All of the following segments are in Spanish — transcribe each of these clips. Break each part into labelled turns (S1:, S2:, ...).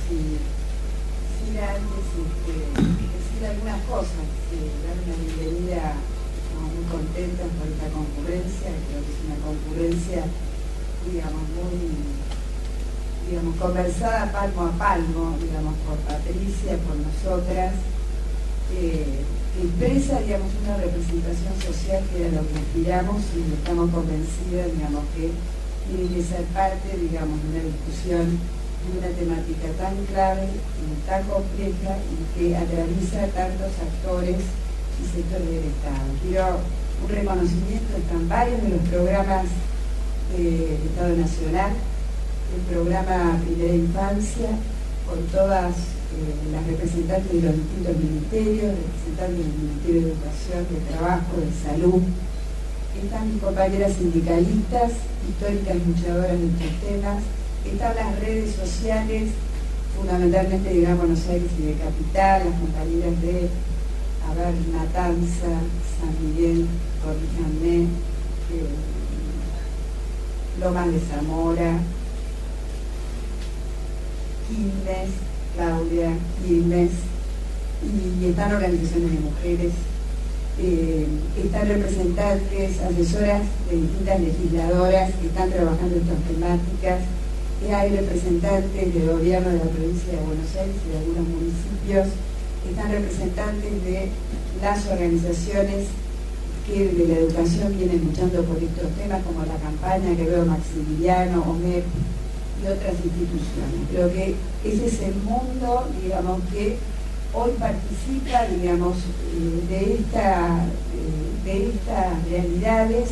S1: sin antes decir algunas cosas, dar una bienvenida muy contenta por esta concurrencia. Creo que es una concurrencia, digamos, muy conversada palmo a palmo, digamos, por Patricia, por nosotras, que expresa, digamos, una representación social que era lo que aspiramos y estamos convencidas, digamos, que tiene que ser parte, digamos, de una discusión de una temática tan clave, tan compleja y que atraviesa tantos actores y sectores del Estado. Quiero un reconocimiento, están varios de los programas del Estado Nacional, el programa Primera Infancia, con todas las representantes de los distintos ministerios, representantes del Ministerio de Educación, de Trabajo, de Salud. Están mis compañeras sindicalistas, históricas luchadoras de estos temas. Están las redes sociales, fundamentalmente de Gran Buenos Aires y de Capital, las compañeras de Matanza, San Miguel, corríjanme, Lomas de Zamora, Quilmes, Claudia, Quilmes, y están organizaciones de mujeres, están representantes, asesoras de distintas legisladoras que están trabajando estas temáticas, hay representantes del gobierno de la provincia de Buenos Aires y de algunos municipios, están representantes de las organizaciones que de la educación vienen luchando por estos temas, como la campaña que veo Maximiliano, OMEP y otras instituciones. Creo que ese es el mundo, digamos, que hoy participa, digamos, de estas realidades,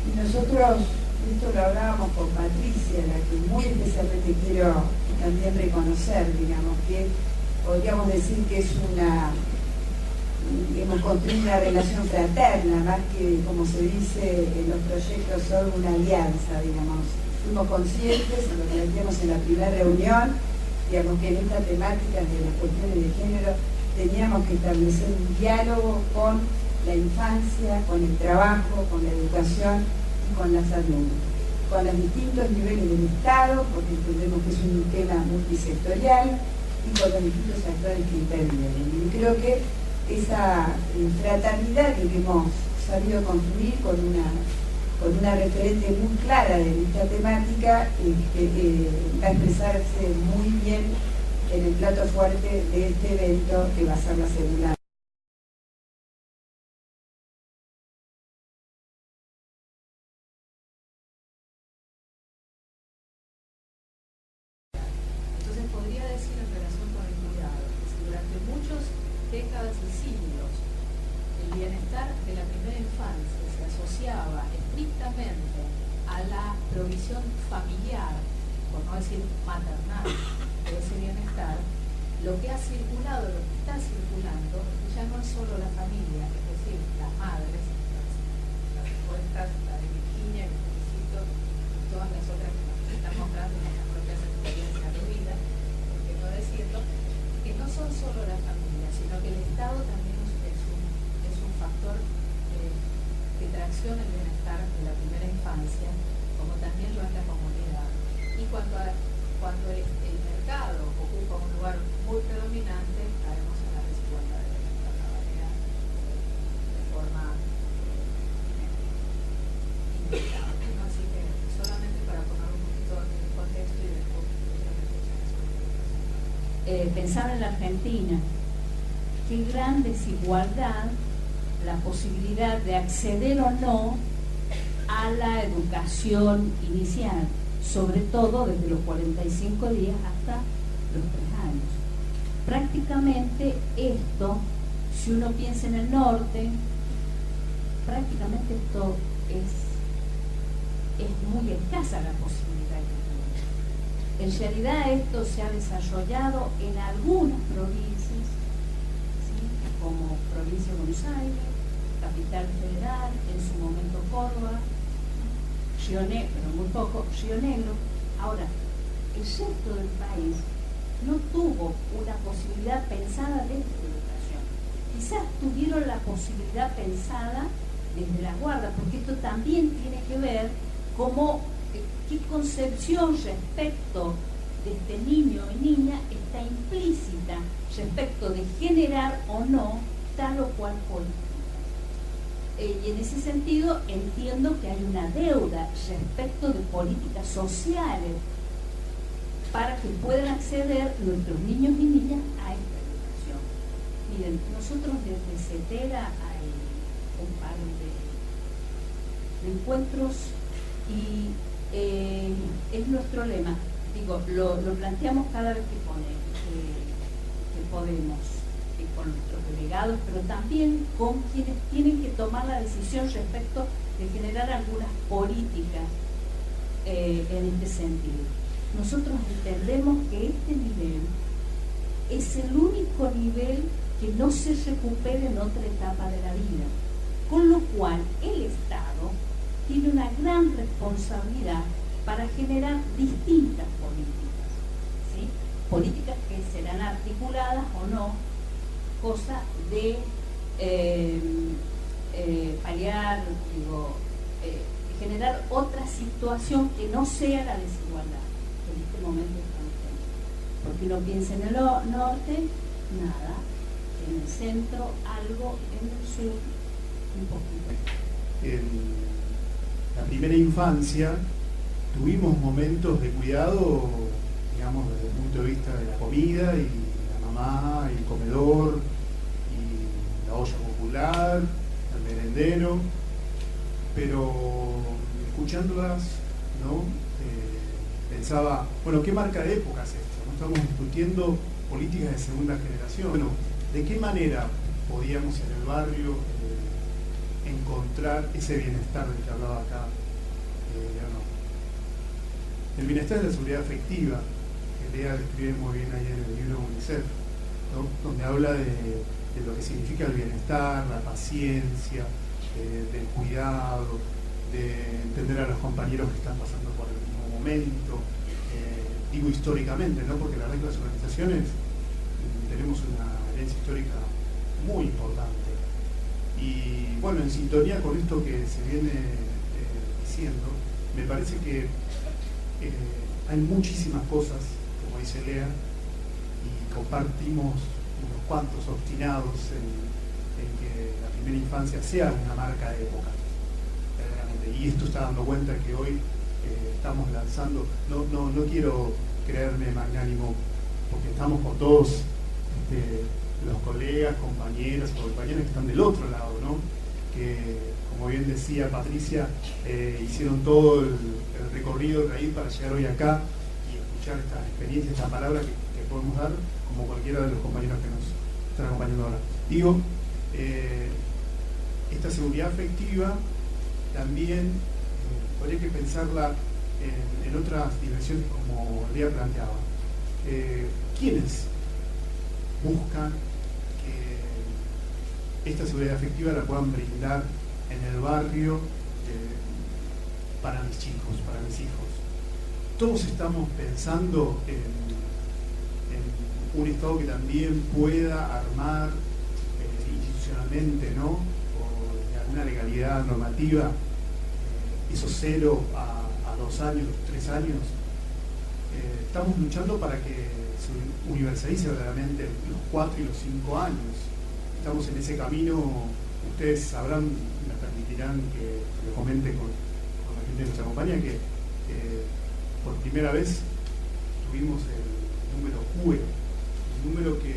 S1: y nosotros, esto lo hablábamos con Patricia, la que muy especialmente quiero también reconocer, digamos, que podríamos decir que es hemos construido una relación fraterna, más que, como se dice en los proyectos, son una alianza, digamos. Fuimos conscientes, lo planteamos en la primera reunión, digamos, que en esta temática de las cuestiones de género teníamos que establecer un diálogo con la infancia, con el trabajo, con la educación y con la salud, con los distintos niveles del Estado, porque entendemos que es un tema multisectorial, y con los distintos actores que intervienen. Y creo que esa fraternidad que hemos sabido construir con una referente muy clara de esta temática va a expresarse muy bien en el plato fuerte de este evento, que va a ser la segunda.
S2: Entonces podría decir en relación con el cuidado, que durante muchas décadas y siglos el bienestar de la primera infancia se asociaba estrictamente a la provisión familiar, por no decir maternal, de ese bienestar. Lo que ha circulado, lo que está circulando, ya no es solo la familia, es decir, las madres, las respuestas, la de Virginia, que felicito, y todas las otras que nos están mostrando nuestras propias experiencias de vida, por qué no decirlo, que no son solo las familias, sino que el Estado también es un factor que tracciona el bienestar de la primera infancia, como también lo es la comunidad. Y cuando el mercado ocupa un lugar muy predominante, caemos en la desigualdad de la variedad de forma inevitable, ¿no? Así que solamente para poner un poquito en contexto y después
S3: pensar en la Argentina, qué gran desigualdad la posibilidad de acceder o no a la educación inicial, sobre todo desde los 45 días hasta los 3 años. Prácticamente esto, si uno piensa en el norte, prácticamente esto es muy escasa la posibilidad que tiene. En realidad esto se ha desarrollado en algunas provincias, ¿sí?, como provincia de Buenos Aires, Capital Federal, en su momento Córdoba, Río Negro, pero muy poco, Río Negro. Ahora, el resto del país no tuvo una posibilidad pensada desde la educación. Quizás tuvieron la posibilidad pensada desde la guarda, porque esto también tiene que ver como qué concepción respecto de este niño y niña está implícita respecto de generar o no tal o cual política. Y en ese sentido entiendo que hay una deuda respecto de políticas sociales para que puedan acceder nuestros niños y niñas a esta educación. Miren, nosotros desde CETERA hay un par de encuentros y es nuestro lema. Digo, lo planteamos cada vez que podemos, con nuestros delegados, pero también con quienes tienen que tomar la decisión respecto de generar algunas políticas en este sentido. Nosotros entendemos que este nivel es el único nivel que no se recupera en otra etapa de la vida, con lo cual el Estado tiene una gran responsabilidad para generar distintas políticas, ¿sí? Políticas que serán articuladas o no, cosa de paliar, generar otra situación que no sea la desigualdad que en este momento estamos teniendo. Porque uno piensa en el norte, nada, en el centro algo, en el sur un poquito.
S4: En la primera infancia tuvimos momentos de cuidado, digamos, desde el punto de vista de la comida y la mamá, y el comedor, y la olla popular, el merendero, pero escuchándolas, ¿no? Pensaba, bueno, ¿qué marca de época es esto? ¿No? Estamos discutiendo políticas de segunda generación. Bueno, ¿de qué manera podíamos en el barrio encontrar ese bienestar del que hablaba acá? El bienestar es la seguridad afectiva, que Lea describe muy bien ahí en el libro UNICEF, ¿no? Donde habla de lo que significa el bienestar, la paciencia, del cuidado, de entender a los compañeros que están pasando por el mismo momento, digo históricamente, ¿no? Porque la verdad es que las organizaciones tenemos una herencia histórica muy importante. Y bueno, en sintonía con esto que se viene diciendo, me parece que hay muchísimas cosas, como dice Lea, y compartimos unos cuantos obstinados en que la primera infancia sea una marca de época, verdaderamente. Y esto está dando cuenta que hoy estamos lanzando, no quiero creerme magnánimo, porque estamos con todos los colegas, compañeras o compañeras que están del otro lado, ¿no? Que, como bien decía Patricia, hicieron todo el recorrido de ahí para llegar hoy acá y escuchar esta experiencia, esta palabra que podemos dar, como cualquiera de los compañeros que nos están acompañando ahora. Digo, esta seguridad afectiva también habría que pensarla en otras dimensiones, como Lea planteaba. ¿Quiénes buscan que esta seguridad afectiva la puedan brindar en el barrio para mis chicos, para mis hijos? Todos estamos pensando en un Estado que también pueda armar institucionalmente, ¿no? O de alguna legalidad normativa, esos 0 a 2 años, 3 años. Estamos luchando para que se universalice verdaderamente los 4 y los 5 años. Estamos en ese camino. Ustedes sabrán, me permitirán que lo comente con la gente que nos acompaña, que por primera vez tuvimos el número QE, un número que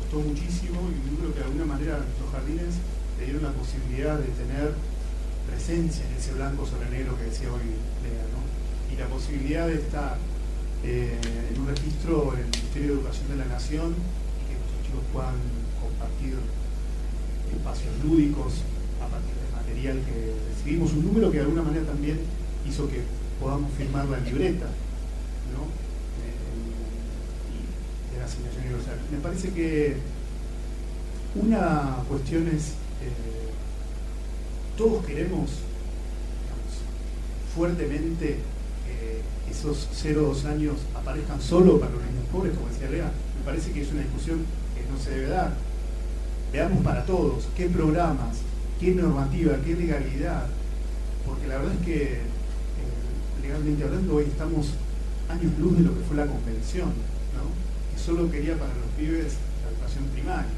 S4: costó muchísimo y un número que de alguna manera a nuestros jardines le dieron la posibilidad de tener presencia en ese blanco sobre negro que decía hoy Lea, ¿no? Y la posibilidad de estar en un registro en el Ministerio de Educación de la Nación y que nuestros chicos puedan compartir espacios lúdicos a partir del material que recibimos, un número que de alguna manera también hizo que podamos firmar la libreta, ¿no? De la asignación universal. Me parece que una cuestión es todos queremos, digamos, fuertemente que esos 0 o 2 años aparezcan solo para los niños pobres, como decía Lea. Me parece que es una discusión que no se debe dar. Veamos para todos qué programas, qué normativa, qué legalidad, porque la verdad es que legalmente hablando hoy estamos años luz de lo que fue la convención, ¿no? Que solo quería para los pibes la educación primaria.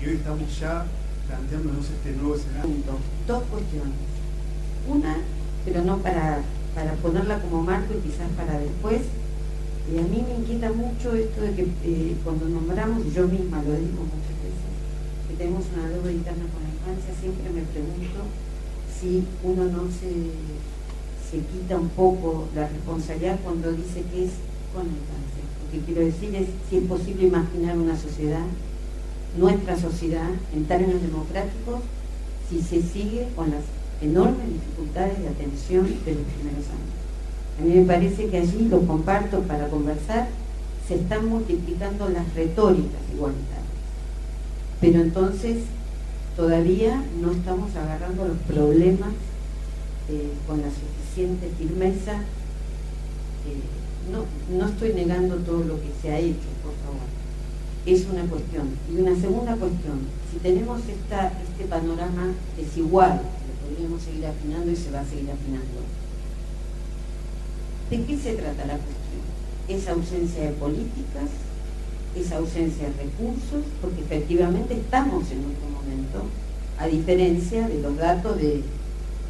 S4: Y hoy estamos ya planteándonos este nuevo escenario.
S5: Dos cuestiones. Una, pero no para ponerla como marco y quizás para después, a mí me inquieta mucho esto de que cuando nombramos, y yo misma lo digo muchas veces, que tenemos una deuda interna con la infancia, siempre me pregunto si uno no se quita un poco la responsabilidad cuando dice que es con la infancia. Lo que quiero decir es si es posible imaginar una sociedad, nuestra sociedad, en términos democráticos, si se sigue con las enormes dificultades de atención de los primeros años. A mí me parece que allí, lo comparto para conversar, se están multiplicando las retóricas igualitarias. Pero entonces todavía no estamos agarrando los problemas con la suficiente firmeza. No estoy negando todo lo que se ha hecho, por favor. Es una cuestión. Y una segunda cuestión, si tenemos este panorama desigual, lo podríamos seguir afinando y se va a seguir afinando, ¿de qué se trata la cuestión? ¿Es ausencia de políticas? ¿Es ausencia de recursos? Porque efectivamente estamos en otro momento, a diferencia de los datos de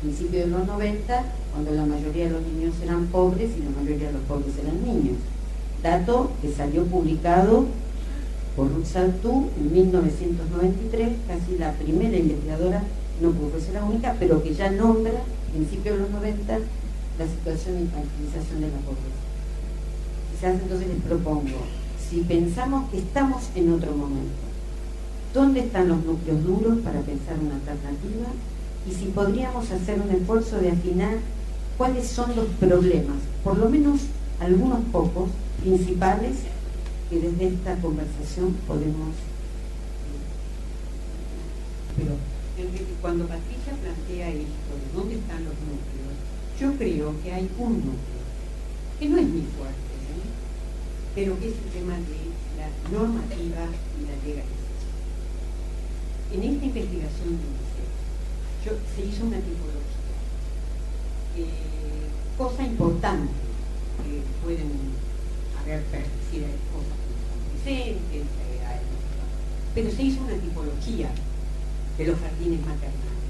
S5: principios de los 90, cuando la mayoría de los niños eran pobres y la mayoría de los pobres eran niños. Dato que salió publicado por Ruth Saltú en 1993, casi la primera investigadora, no pudo ser la única, pero que ya nombra, a principios de los 90, la situación de infantilización de la pobreza. Quizás entonces les propongo, si pensamos que estamos en otro momento, ¿dónde están los núcleos duros para pensar una alternativa? Y si podríamos hacer un esfuerzo de afinar cuáles son los problemas, por lo menos algunos pocos, principales, que desde esta conversación podemos... Pero cuando Patricia plantea esto, ¿de dónde están los núcleos? Yo creo que hay un núcleo, que no es muy fuerte, pero que es el tema de la normativa y la legalización. En esta investigación de UNICEF, se hizo una tipología, cosa importante, que pueden haber percibido cosas que son presentes, pero se hizo una tipología de los jardines maternales,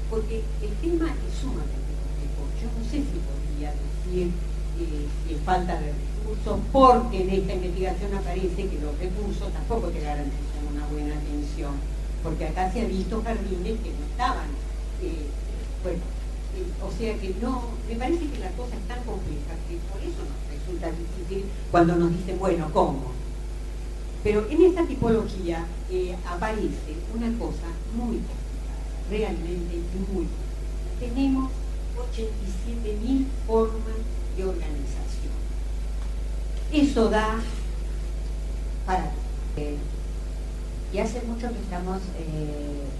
S5: porque el tema es sumamente complejo. Yo no sé si podría decir si es falta de recursos, porque en esta investigación aparece que los recursos tampoco te garantizan una buena atención, porque acá se ha visto jardines que no estaban, o sea que no, me parece que la cosa es tan compleja que por eso nos resulta difícil cuando nos dicen, bueno, ¿cómo? Pero en esta tipología aparece una cosa muy complicada, realmente muy complicada. Tenemos 87.000 formas de organización. Eso da para...
S3: Y hace mucho que estamos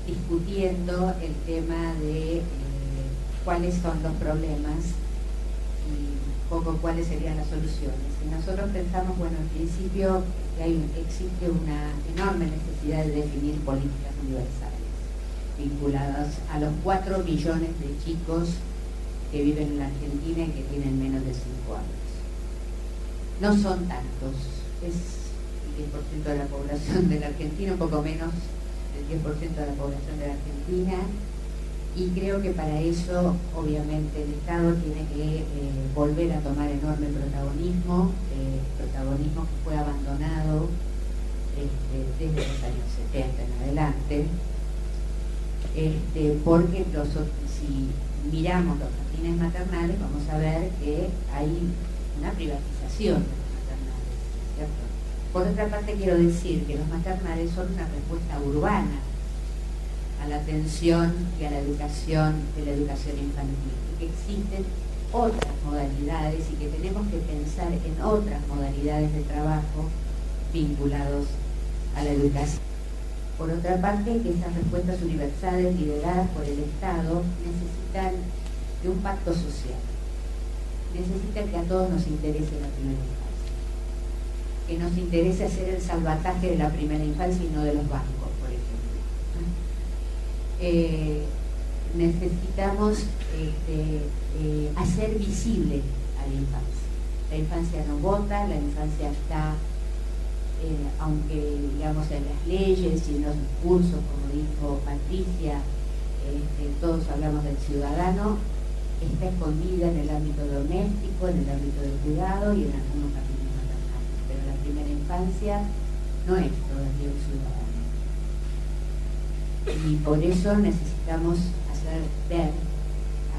S3: discutiendo el tema de cuáles son los problemas y un poco cuáles serían las soluciones. Y nosotros pensamos, bueno, en principio que existe una enorme necesidad de definir políticas universales vinculadas a los 4 millones de chicos que viven en la Argentina y que tienen menos de 5 años. No son tantos, es el 10% de la población de la Argentina, un poco menos del 10% de la población de la Argentina, y creo que para eso obviamente el Estado tiene que volver a tomar enorme protagonismo, protagonismo que fue abandonado desde los años 70 en adelante, porque si miramos los jardines maternales vamos a ver que hay una privatización de los maternales, ¿cierto? Por otra parte, quiero decir que los maternales son una respuesta urbana a la atención y a la educación de la educación infantil, y que existen otras modalidades y que tenemos que pensar en otras modalidades de trabajo vinculados a la educación. Por otra parte, que esas respuestas universales lideradas por el Estado necesitan de un pacto social, necesitan que a todos nos interese la primera infancia, que nos interese hacer el salvataje de la primera infancia y no de los bancos, por ejemplo. Necesitamos hacer visible a la infancia.
S5: La infancia no vota, la infancia está, aunque digamos en las leyes y en los discursos, como dijo Patricia, todos hablamos del ciudadano, está escondida en el ámbito doméstico, en el ámbito del cuidado y en algunos caminos maternales. Pero la primera infancia no es todavía un ciudadano. Y por eso necesitamos hacer ver,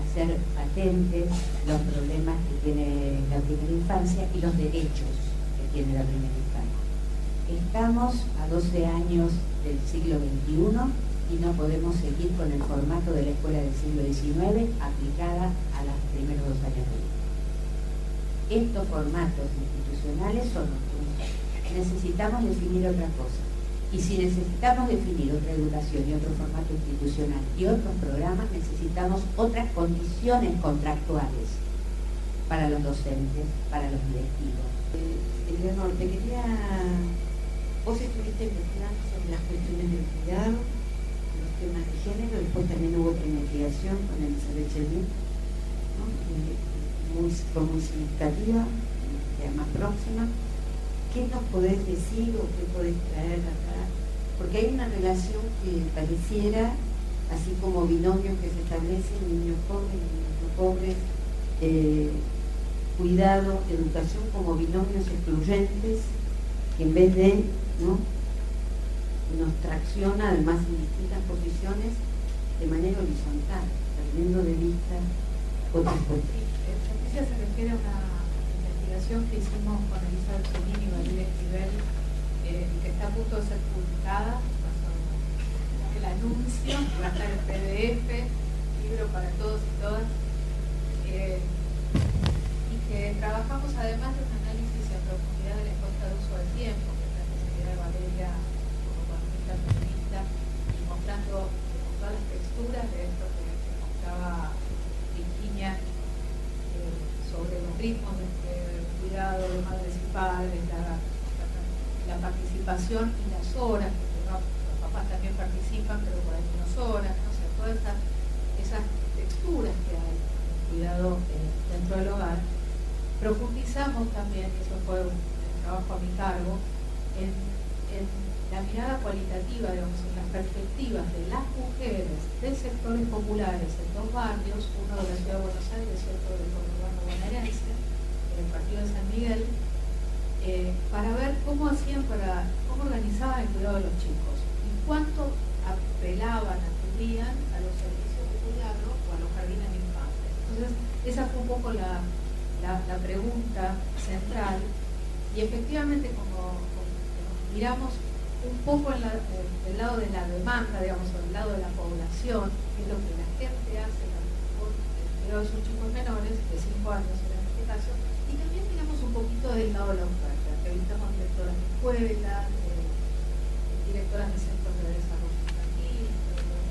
S5: hacer patentes los problemas que tiene la primera infancia y los derechos que tiene la primera infancia. Estamos a 12 años del siglo XXI y no podemos seguir con el formato de la escuela del siglo XIX aplicada a los primeros 2 años de vida. Estos formatos institucionales son otros. Necesitamos definir otra cosa. Y si necesitamos definir otra educación y otro formato institucional y otros programas, necesitamos otras condiciones contractuales para los docentes, para los directivos.
S6: Leonor, te quería... Vos estuviste investigando sobre las cuestiones del cuidado, los temas de género, después también hubo otra investigación con Elizabeth Chedid, ¿no? Fue muy significativa, más próxima. ¿Qué nos podés decir o qué podés traer acá? Porque hay una relación que pareciera, así como binomios que se establecen, niños pobres, niños no pobres, cuidado, educación, como binomios excluyentes, que en vez de, ¿no?, nos tracciona además en distintas posiciones de manera horizontal, perdiendo de vista otras cuestiones.
S2: Patricia se refiere a una investigación que hicimos con Elizabeth Chedid y Valeria Esquivel, que está a punto de ser publicada, el anuncio, va a estar en PDF, libro para todos y todas, y que trabajamos además de un análisis en profundidad de la encuesta de uso del tiempo, que es la especialidad de Valeria como economista feminista, y mostrando todas las texturas de esto que mostraba Virginia, sobre los ritmos de cuidado de madres y padres, la participación y las horas, porque los papás también participan, pero por algunas horas, no sé, todas esas texturas que hay en el cuidado dentro del hogar. Profundizamos también, y eso fue un trabajo a mi cargo, en la mirada cualitativa, digamos, en las perspectivas de las mujeres de sectores populares en 2 barrios, uno de la ciudad de Buenos Aires y otro del conurbano bonaerense, el partido de San Miguel, para ver cómo organizaban el cuidado de los chicos y cuánto apelaban, acudían a los servicios de cuidado o a los jardines de infantes. Entonces, esa fue un poco la pregunta central, y efectivamente como miramos un poco del lado de la demanda, digamos, o del lado de la población, que es lo que la gente hace con el cuidado de sus chicos menores, de 5 años en este caso, y también miramos un poquito del lado de la oferta, entrevistamos directoras de escuelas, directoras de centros de desarrollo infantil,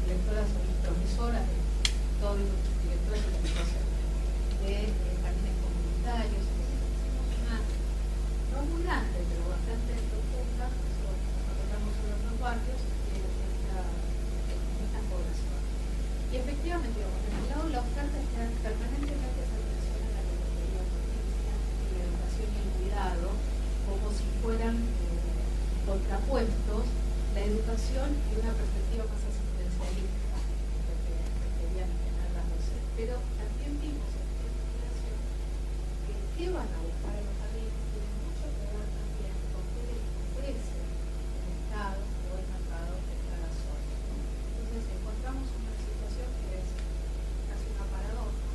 S2: directoras o profesoras, todos los directores de educación, de jardines comunitarios. Entonces hicimos una, no muy grande, pero bastante profunda, sobre los barrios de esta población. Y efectivamente, digamos, en el lado de la oferta está permanentemente esa atención a la categoría justicia y la educación y el cuidado, como si fueran contrapuestos la educación y una perspectiva más asistencialista que querían tener las docentes. Pero también vimos en esta investigación que qué van a buscar en los jardines tiene mucho que ver también con qué les ofrece el Estado o el mercado de cada zona. Entonces encontramos una situación que es casi una paradoja,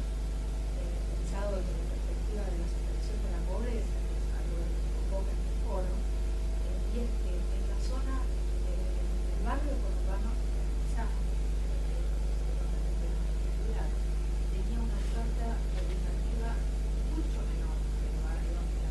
S2: pensado desde la perspectiva de la superación de la pobreza, que es algo que nos convoca en este foro, y es que en la zona del barrio conurbano organizado, tenía una oferta educativa mucho menor que el barrio de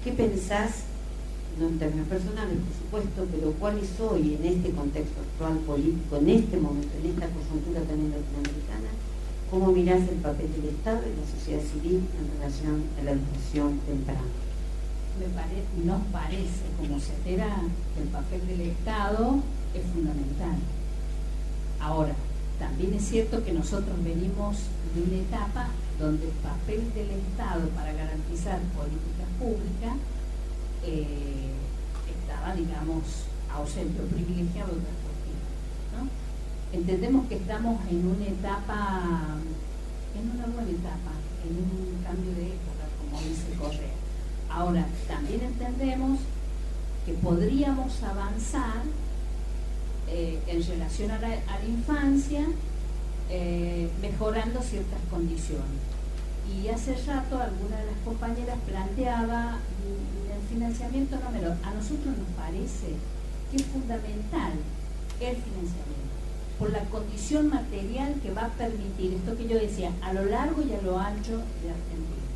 S5: ¿Qué pensás, no en términos personales, por supuesto, pero cuál es hoy, en este contexto actual político, en este momento, en esta coyuntura también latinoamericana, cómo mirás el papel del Estado y la sociedad civil en relación a la educación temprana?
S3: Nos parece, como CETERA, que el papel del Estado es fundamental. Ahora, también es cierto que nosotros venimos de una etapa donde el papel del Estado para garantizar políticas públicas estaba, digamos, ausente o privilegiado de otras cuestiones, ¿no? Entendemos que estamos en una etapa, en una nueva etapa, en un cambio de época, como dice Correa. Ahora, también entendemos que podríamos avanzar en relación a la infancia, mejorando ciertas condiciones. Y hace rato alguna de las compañeras planteaba el financiamiento no menor. A nosotros nos parece que es fundamental el financiamiento, por la condición material que va a permitir, esto que yo decía, a lo largo y a lo ancho de Argentina.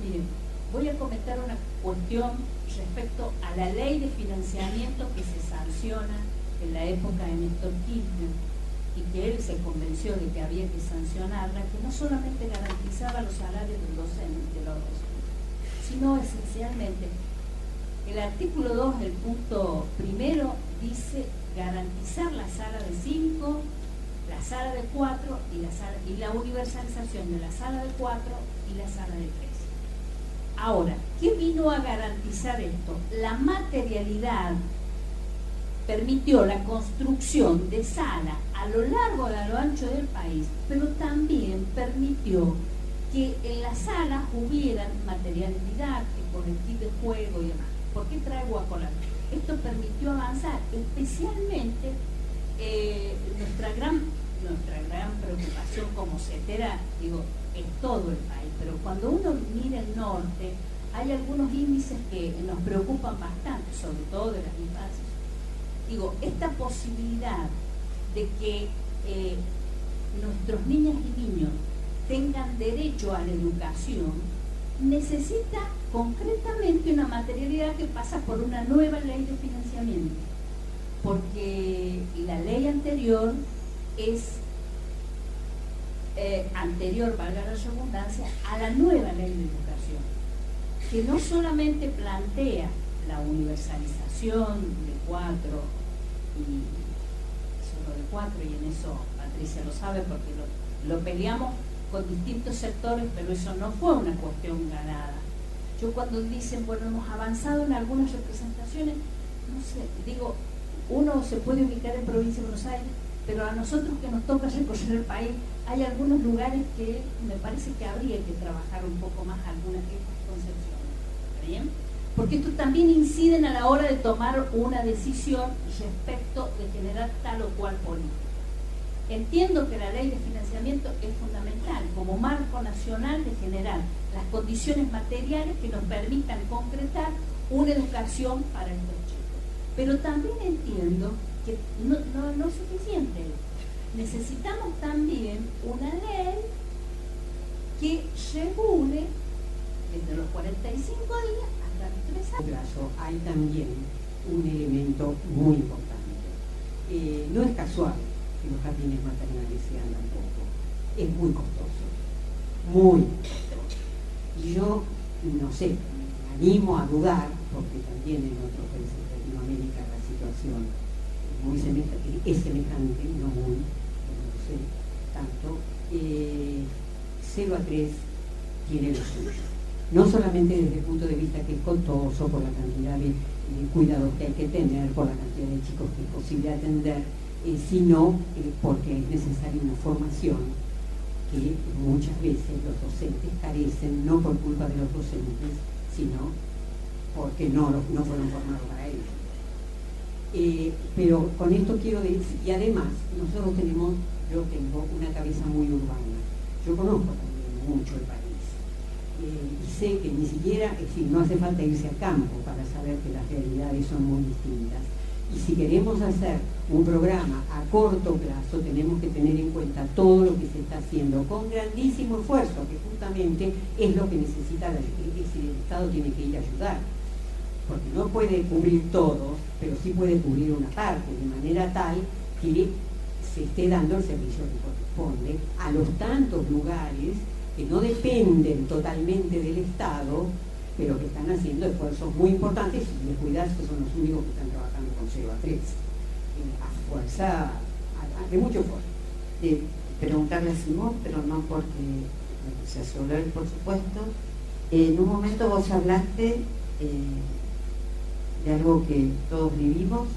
S3: Miren, voy a comentar una cuestión respecto a la ley de financiamiento que se sanciona en la época de Néstor Kirchner, y que él se convenció de que había que sancionarla, que no solamente garantizaba los salarios del docente, sino esencialmente el artículo 2, el punto primero, dice garantizar la sala de 5, la sala de 4 y la universalización de la sala de 4 y la sala de 3. Ahora, ¿qué vino a garantizar esto? La materialidad permitió la construcción de salas a lo largo y a lo ancho del país, pero también permitió que en las salas hubieran material didáctico, el kit de juego y demás. ¿Por qué traigo a colación? Esto permitió avanzar, especialmente nuestra gran preocupación como CETERA, digo, en todo el país, pero cuando uno mira el norte, hay algunos índices que nos preocupan bastante, sobre todo de las infancias. Digo, esta posibilidad de que nuestros niñas y niños tengan derecho a la educación necesita concretamente una materialidad que pasa por una nueva ley de financiamiento, porque la ley anterior es anterior, valga la redundancia, a la nueva ley de educación, que no solamente plantea la universalización de 4 y solo de 4, y en eso Patricia lo sabe porque lo peleamos con distintos sectores, pero eso no fue una cuestión ganada. Yo cuando dicen, bueno, hemos avanzado en algunas representaciones, no sé, digo, uno se puede ubicar en Provincia de Buenos Aires, pero a nosotros que nos toca recorrer el país, hay algunos lugares que me parece que habría que trabajar un poco más algunas de estas concepciones. ¿Está bien? Porque esto también incide a la hora de tomar una decisión respecto de generar tal o cual política. Entiendo que la ley de financiamiento es fundamental como marco nacional de generar las condiciones materiales que nos permitan concretar una educación para estos chicos. Pero también entiendo que no es suficiente. Necesitamos también una ley que regule desde los 45 días hasta los 3 años.
S6: Hay también un elemento muy importante. No es casual que los jardines maternales sean tan poco. Es muy costoso. Muy costoso. Y yo, no sé, me animo a dudar, porque también en otros países de Latinoamérica la situación es semejante, no muy, no sé tanto. 0 a 3 tiene lo suyo. No solamente desde el punto de vista que es costoso, por la cantidad de cuidados que hay que tener, por la cantidad de chicos que es posible atender, sino porque es necesaria una formación que muchas veces los docentes carecen, no por culpa de los docentes, sino porque no fueron formados para ello. Pero con esto quiero decir, y además yo tengo una cabeza muy urbana, yo conozco también mucho el país, y sé que ni siquiera, es decir, no hace falta irse a campo para saber que las realidades son muy distintas. Y si queremos hacer un programa a corto plazo, tenemos que tener en cuenta todo lo que se está está haciendo con grandísimo esfuerzo, que justamente es lo que necesita, es decir, el Estado tiene que ir a ayudar, porque no puede cubrir todo, pero sí puede cubrir una parte, de manera tal que se esté dando el servicio que corresponde a los tantos lugares que no dependen totalmente del Estado, pero que están haciendo esfuerzos muy importantes, y descuidas que son los únicos que están trabajando con 0 a 3, a fuerza, de mucho esfuerzo.
S5: Preguntarle a Simón, pero no porque se hace hablar, por supuesto. En un momento vos hablaste de algo que todos vivimos,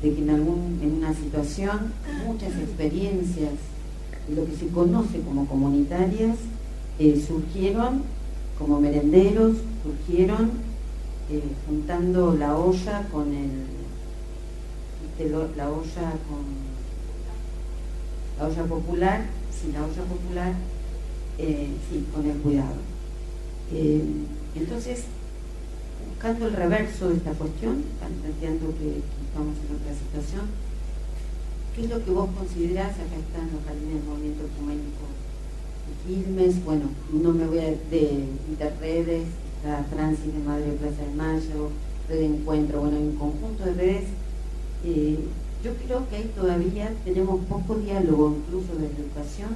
S5: de que en una situación muchas experiencias de lo que se conoce como comunitarias surgieron como merenderos, surgieron juntando la olla con la olla popular, sí, la olla popular, sí, con el cuidado. Entonces, buscando el reverso de esta cuestión, planteando que estamos en otra situación, ¿qué es lo que vos considerás? Acá están los jardines del movimiento ecuménico de Quilmes, bueno, no me voy de Interredes, está Francis de Madre de Plaza de Mayo, Red de Encuentro, bueno, hay un conjunto de redes. Yo creo que ahí todavía tenemos poco diálogo, incluso de la educación.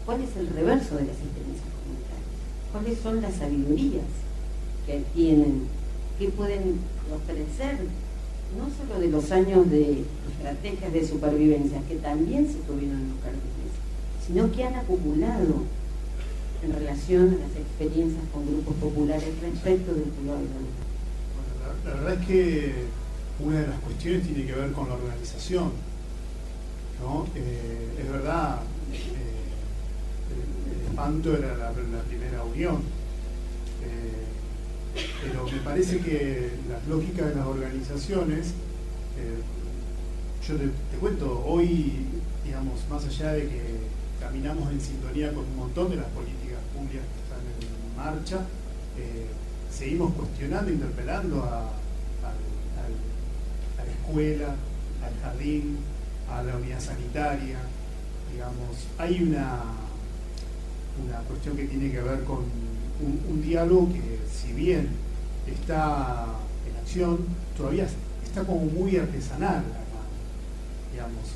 S5: ¿Cuál es el reverso de las experiencias comunitarias? ¿Cuáles son las sabidurías que tienen, que pueden ofrecer, no solo de los años de estrategias de supervivencia, que también se tuvieron en los jardines, sino que han acumulado en relación a las experiencias con grupos populares respecto del cuidado de la vida?
S4: Bueno, la verdad es que una de las cuestiones tiene que ver con la organización, ¿no? Es verdad, el espanto era la primera unión, pero me parece que las lógicas de las organizaciones, yo te cuento, hoy, digamos, más allá de que caminamos en sintonía con un montón de las políticas públicas que están en marcha, seguimos cuestionando, interpelando a la escuela, al jardín, a la unidad sanitaria, digamos. Hay una cuestión que tiene que ver con un diálogo que, si bien está en acción, todavía está como muy artesanal acá, digamos.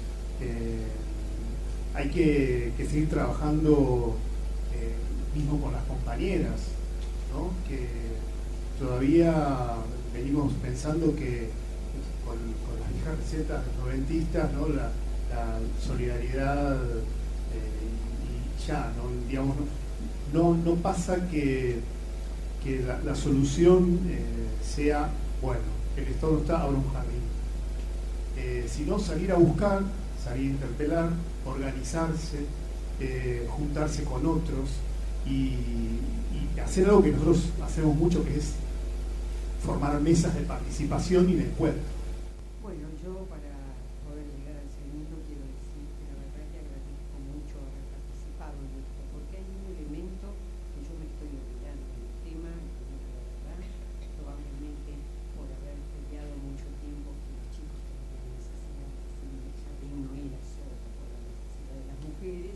S4: Hay que seguir trabajando mismo con las compañeras, ¿no? Que todavía venimos pensando que con las viejas recetas noventistas, ¿no? La solidaridad y ya, ¿no? Digamos, no pasa que la solución sea, bueno, el Estado no está, ahora un jardín, sino salir a buscar, salir a interpelar, organizarse, juntarse con otros y hacer algo que nosotros hacemos mucho, que es formar mesas de participación y de encuentro.
S6: Bueno, yo para poder llegar al segundo quiero decir que la verdad que agradezco mucho haber participado en esto, porque hay un elemento que yo me estoy olvidando del tema, y la verdad, probablemente por haber peleado mucho tiempo que los chicos tenían necesidad, si el jardín no era solo por la necesidad de las mujeres,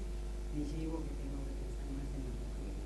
S6: me llevo que tengo que pensar más en las mujeres.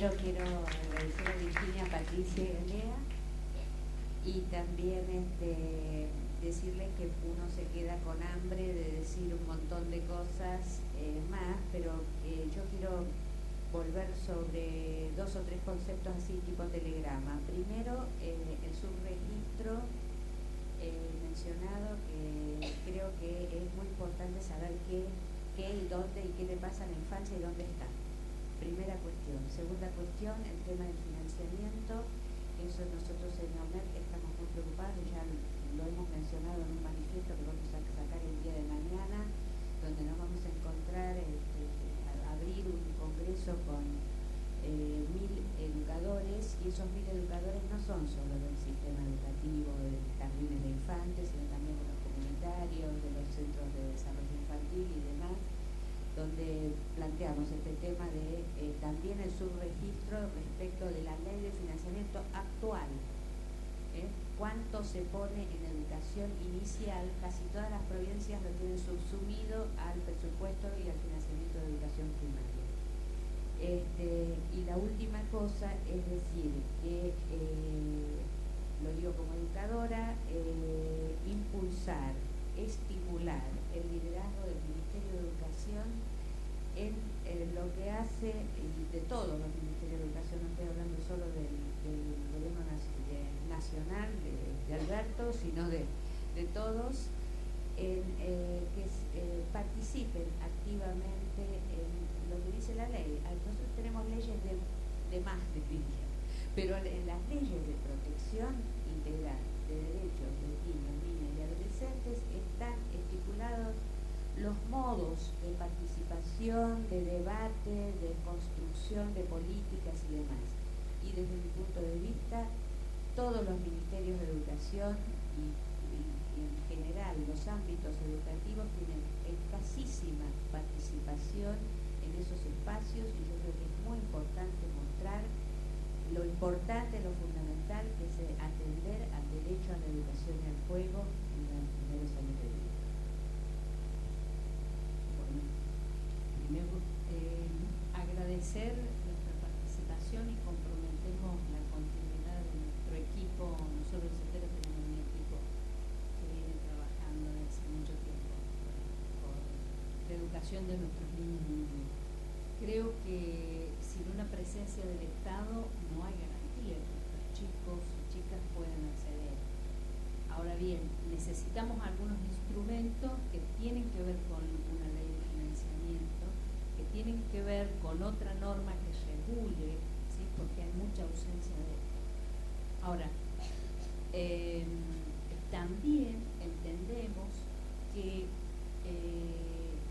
S6: Primero quiero agradecer a Virginia, Patricia y a Lea, y también decirles que uno se queda con hambre de decir un montón de cosas más, pero yo quiero volver sobre 2 o 3 conceptos así tipo telegrama. Primero, el subregistro mencionado, que creo que es muy importante saber qué y dónde y qué le pasa a la infancia y dónde está. Primera cuestión. Segunda cuestión, el tema del financiamiento. Eso nosotros en la UNED estamos muy preocupados, ya lo hemos mencionado en un manifiesto que vamos a sacar el día de mañana, donde nos vamos a encontrar, abrir un congreso con 1000 educadores, y esos 1000 educadores no son solo del sistema educativo, de jardines de infantes, sino también de los comunitarios, de los centros de desarrollo infantil y demás, donde planteamos este tema de también el subregistro respecto de la ley de financiamiento actual. ¿Cuánto se pone en educación inicial? Casi todas las provincias lo tienen subsumido al presupuesto y al financiamiento de educación primaria. Y la última cosa es decir que, lo digo como educadora, impulsar, estimular el liderazgo del Ministerio de Educación en lo que hace, y de todos los ministerios de educación, no estoy hablando solo del gobierno nacional de Alberto, sino de todos, que participen activamente en lo que dice la ley. Nosotros tenemos leyes de más de Virgen, pero en las leyes de protección integral de derechos de niños, niñas y adolescentes están estipulados los modos de participación, de debate, de construcción de políticas y demás. Y desde mi punto de vista, todos los ministerios de educación y en general los ámbitos educativos tienen escasísima participación en esos espacios, y yo creo que es muy importante mostrar lo importante, lo fundamental que es atender al derecho a la educación y al juego en los primeros años de vida.
S3: Bueno, primero agradecer nuestra participación y comprometemos la continuidad de nuestro equipo. Nosotros en CETERA tenemos un equipo que viene trabajando desde hace mucho tiempo por la educación de nuestros niños y niñas. Creo que sin una presencia del Estado no hay garantía que nuestros chicos y chicas puedan acceder. Ahora bien, necesitamos algunos instrumentos que tienen que ver con una ley de financiamiento, que tienen que ver con otra norma que regule, ¿sí? Porque hay mucha ausencia de esto. Ahora, también entendemos que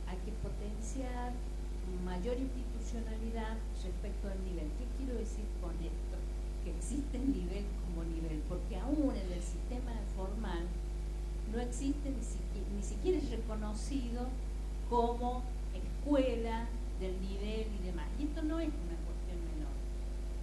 S3: hay que potenciar mayor institucionalidad respecto al nivel. ¿Qué quiero decir con esto? Que existe el nivel como nivel, porque aún en el sistema formal no existe, ni siquiera es reconocido como escuela del nivel y demás. Y esto no es una cuestión menor.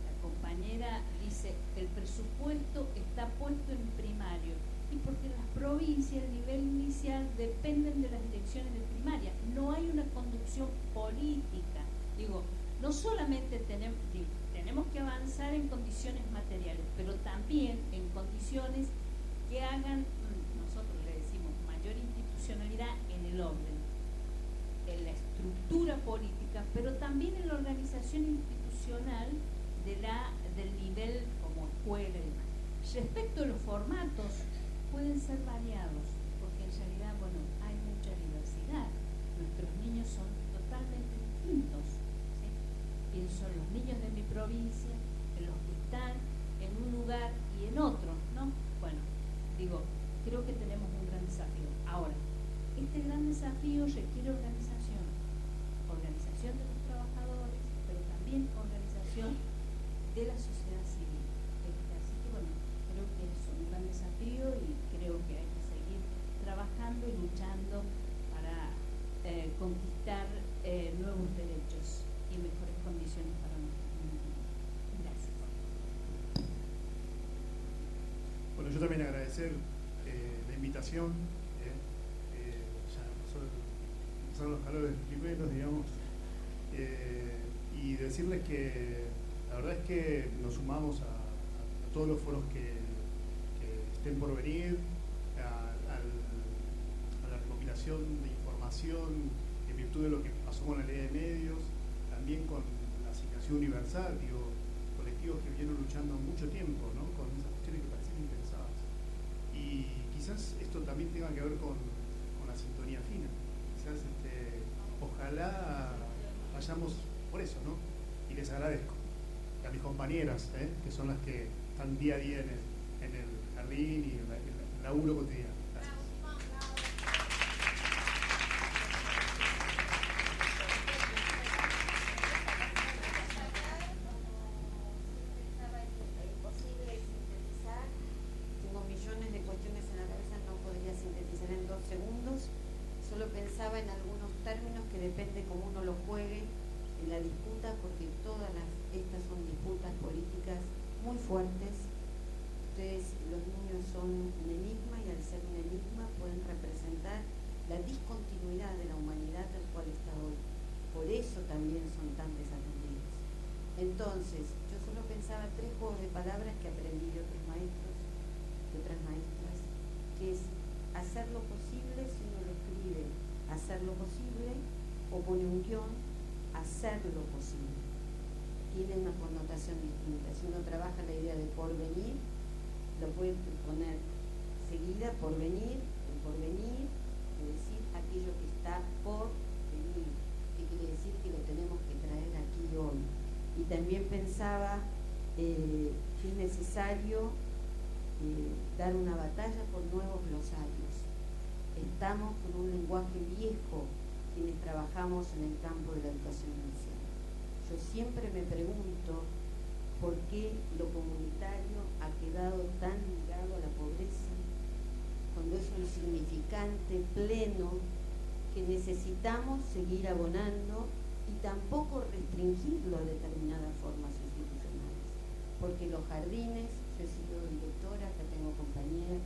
S3: La compañera dice que el presupuesto está puesto en primario, y porque las provincias, el nivel inicial, dependen de las direcciones de primaria. No hay una conducción política. Digo, no solamente tenemos que avanzar en condiciones materiales, pero también en condiciones que hagan, nosotros le decimos, mayor institucionalidad en el orden, en la estructura política, pero también en la organización institucional del nivel como escuela y demás. Respecto a los formatos, pueden ser variados, porque en realidad, bueno, hay mucha diversidad. Nuestros niños son totalmente distintos, ¿sí? Pienso en los niños de mi provincia, en los que están en un lugar y en otro, ¿no? Bueno, digo, creo que tenemos un gran desafío. Ahora, este gran desafío requiere organización de los trabajadores, pero también organización de la sociedad civil. Así que, bueno, creo que es un gran desafío y creo que hay que seguir trabajando y luchando para conquistar nuevos derechos y mejores condiciones para nuestros niños. Gracias.
S4: Bueno, yo también agradecer la invitación. Ya pasaron los calores primeros, digamos, y decirles que La verdad es que nos sumamos a todos los foros que estén por venir, a la recopilación de información en virtud de lo que pasó con la ley de medios, también con la asignación universal, colectivos que vienen luchando mucho tiempo, ¿no? Con esas cuestiones que parecen impensadas. Y quizás esto también tenga que ver con la sintonía fina. Quizás ojalá vayamos por eso, ¿no? Y les agradezco. Y a mis compañeras, que son las que están día a día en el jardín y en el laburo cotidiano. Gracias.
S6: Millones de cuestiones en la cabeza, no podría sintetizar en 2 segundos. Solo pensaba en algunos términos que depende cómo uno los juegue en la disputa, porque estas son disputas políticas muy fuertes. Ustedes, los niños, son un enigma, y al ser un enigma pueden representar la discontinuidad de la humanidad tal cual está hoy. Por eso también son tan desatendidos. Entonces, yo solo pensaba 3 juegos de palabras que aprendí de otros maestros, de otras maestras, que es hacer lo posible. Si uno lo escribe, hacer lo posible, o pone un guión, hacer lo posible. Tiene una connotación distinta. Si uno trabaja la idea de porvenir, lo puede poner seguida, porvenir, el porvenir, es decir, aquello que está por venir, que quiere decir que lo tenemos que traer aquí hoy. Y también pensaba que es necesario dar una batalla por nuevos glosarios. Estamos con un lenguaje viejo quienes trabajamos en el campo de la educación inicial. Yo siempre me pregunto por qué lo comunitario ha quedado tan ligado a la pobreza, cuando es un significante pleno que necesitamos seguir abonando, y tampoco restringirlo a determinadas formas institucionales. Porque los jardines, yo he sido directora, acá tengo compañeras,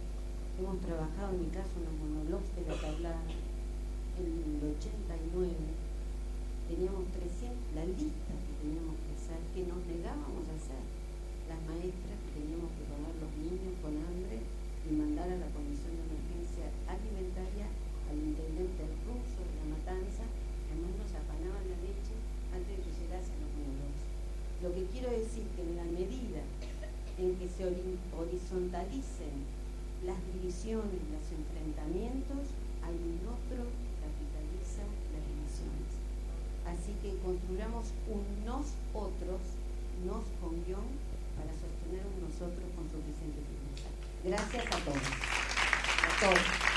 S6: hemos trabajado en mi caso en los monólogos de la Tablada en el 89, teníamos 300, la lista que teníamos que hacer, que nos negábamos a hacer, las maestras que teníamos que poner los niños con hambre y mandar a la Comisión de Emergencia Alimentaria al intendente ruso de La Matanza. Además nos afanaban la leche antes de que llegasen los monólogos. Lo que quiero decir que en la medida en que se horizontalicen las divisiones, los enfrentamientos, hay un otro que capitaliza las divisiones. Así que construyamos un nosotros, nos con guión, para sostener un nosotros con suficiente firmeza. Gracias a todos. A todos.